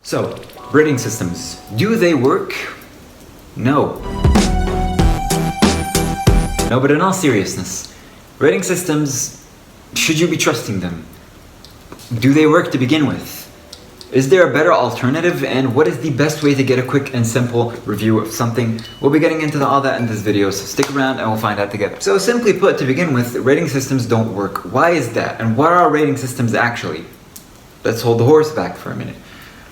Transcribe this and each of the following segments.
So, rating systems, do they work? No. No, but in all seriousness, rating systems, should you be trusting them? Do they work to begin with? Is there a better alternative, and what is the best way to get a quick and simple review of something? We'll be getting into all that in this video, so stick around and we'll find out together. So simply put, to begin with, rating systems don't work. Why is that? And what are rating systems actually? Let's hold the horse back for a minute.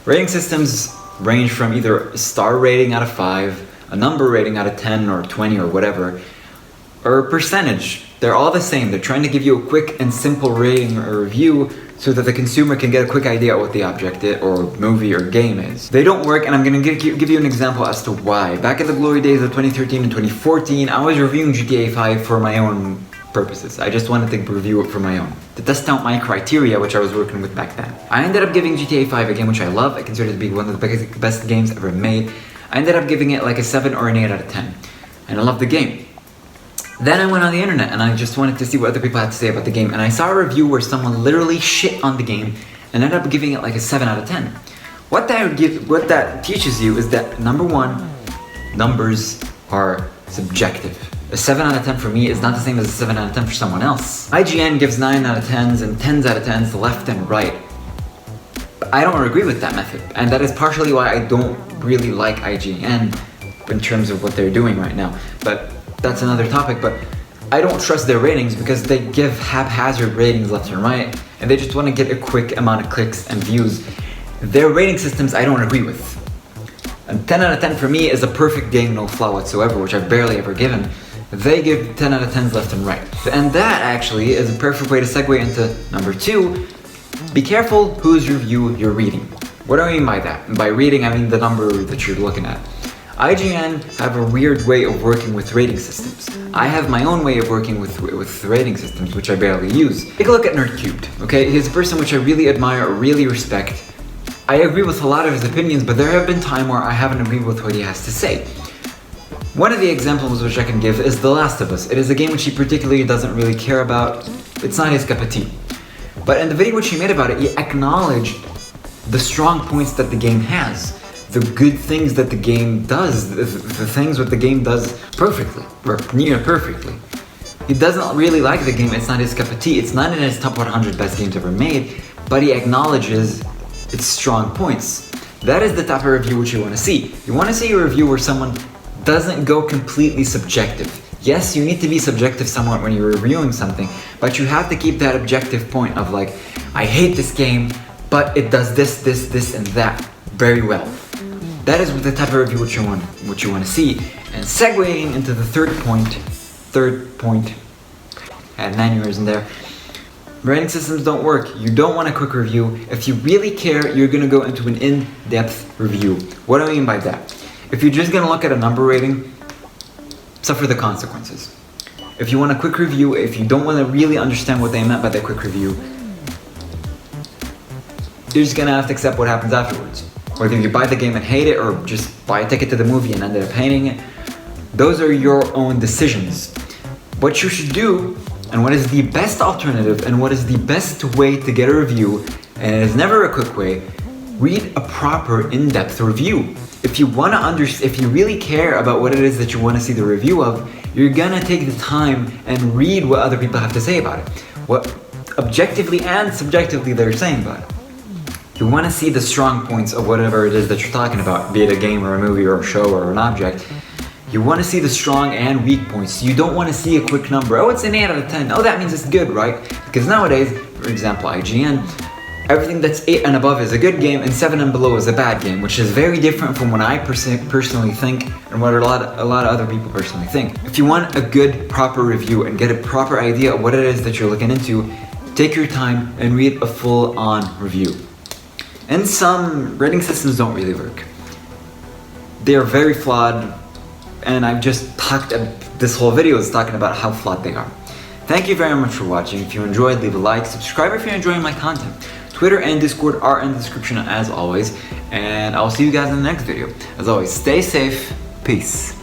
Rating systems range from either a star rating out of 5, a number rating out of 10 or 20 or whatever, or a percentage. They're all the same. They're trying to give you a quick and simple rating or review so that the consumer can get a quick idea of what the object or movie or game is. They don't work, and I'm going to give you an example as to why. Back in the glory days of 2013 and 2014, I was reviewing GTA 5 for my own purposes. I just wanted to review it for my own, to test out my criteria, which I was working with back then. I ended up giving GTA 5 a game which I love. I consider it to be one of the best games ever made. I ended up giving it like a 7 or an 8 out of 10, and I loved the game. Then I went on the internet and I just wanted to see what other people had to say about the game, and I saw a review where someone literally shit on the game and ended up giving it like a 7 out of 10. What that teaches you is that, number one, numbers are subjective. A 7 out of 10 for me is not the same as a 7 out of 10 for someone else. IGN gives 9 out of 10s and 10s out of 10s left and right. But I don't agree with that method, and that is partially why I don't really like IGN in terms of what they're doing right now. But that's another topic. But I don't trust their ratings because they give haphazard ratings left and right, and they just want to get a quick amount of clicks and views. Their rating systems I don't agree with. A 10 out of 10 for me is a perfect game, no flaw whatsoever, which I've barely ever given. They give 10 out of 10s left and right. And that actually is a perfect way to segue into number 2. Be careful whose review you're reading. What do I mean by that? By reading, I mean the number that you're looking at. IGN have a weird way of working with rating systems. I have my own way of working with rating systems, which I barely use. Take a look at Nerdcubed, okay? He's a person which I really admire, really respect. I agree with a lot of his opinions, but there have been times where I haven't agreed with what he has to say. One of the examples which I can give is The Last of Us. It is a game which he particularly doesn't really care about. It's not his cup of tea. But in the video which he made about it, he acknowledged the strong points that the game has, the good things that the game does, the things that the game does perfectly, or near perfectly. He doesn't really like the game. It's not his cup of tea. It's not in his top 100 best games ever made, but he acknowledges its strong points. That is the type of review which you want to see. You want to see a review where someone doesn't go completely subjective. Yes, you need to be subjective somewhat when you're reviewing something, but you have to keep that objective point of like, I hate this game, but it does this, and that very well. That is the type of review which you want to see. And segueing into the third point, I had 9 years in there. Rating systems don't work. You don't want a quick review. If you really care, you're gonna go into an in-depth review. What do I mean by that? If you're just gonna look at a number rating, suffer the consequences. If you want a quick review, if you don't want to really understand what they meant by that quick review, you're just gonna have to accept what happens afterwards. Whether you buy the game and hate it, or just buy a ticket to the movie and end up hating it, those are your own decisions. What you should do, and what is the best alternative, and what is the best way to get a review, and it is never a quick way, read a proper in-depth review. If you really care about what it is that you want to see the review of, you're gonna take the time and read what other people have to say about it. What objectively and subjectively they're saying about it. You want to see the strong points of whatever it is that you're talking about, be it a game or a movie or a show or an object. You want to see the strong and weak points. You don't want to see a quick number. Oh, it's an 8 out of 10. Oh, that means it's good, right? Because nowadays, for example, IGN, everything that's 8 and above is a good game, and 7 and below is a bad game, which is very different from what I personally think and what a lot of other people personally think. If you want a good, proper review and get a proper idea of what it is that you're looking into, take your time and read a full-on review. And some rating systems don't really work. They are very flawed, and I've just talked, this whole video is talking about how flawed they are. Thank you very much for watching. If you enjoyed, leave a like, subscribe if you're enjoying my content. Twitter and Discord are in the description as always, and I'll see you guys in the next video. As always, stay safe, peace.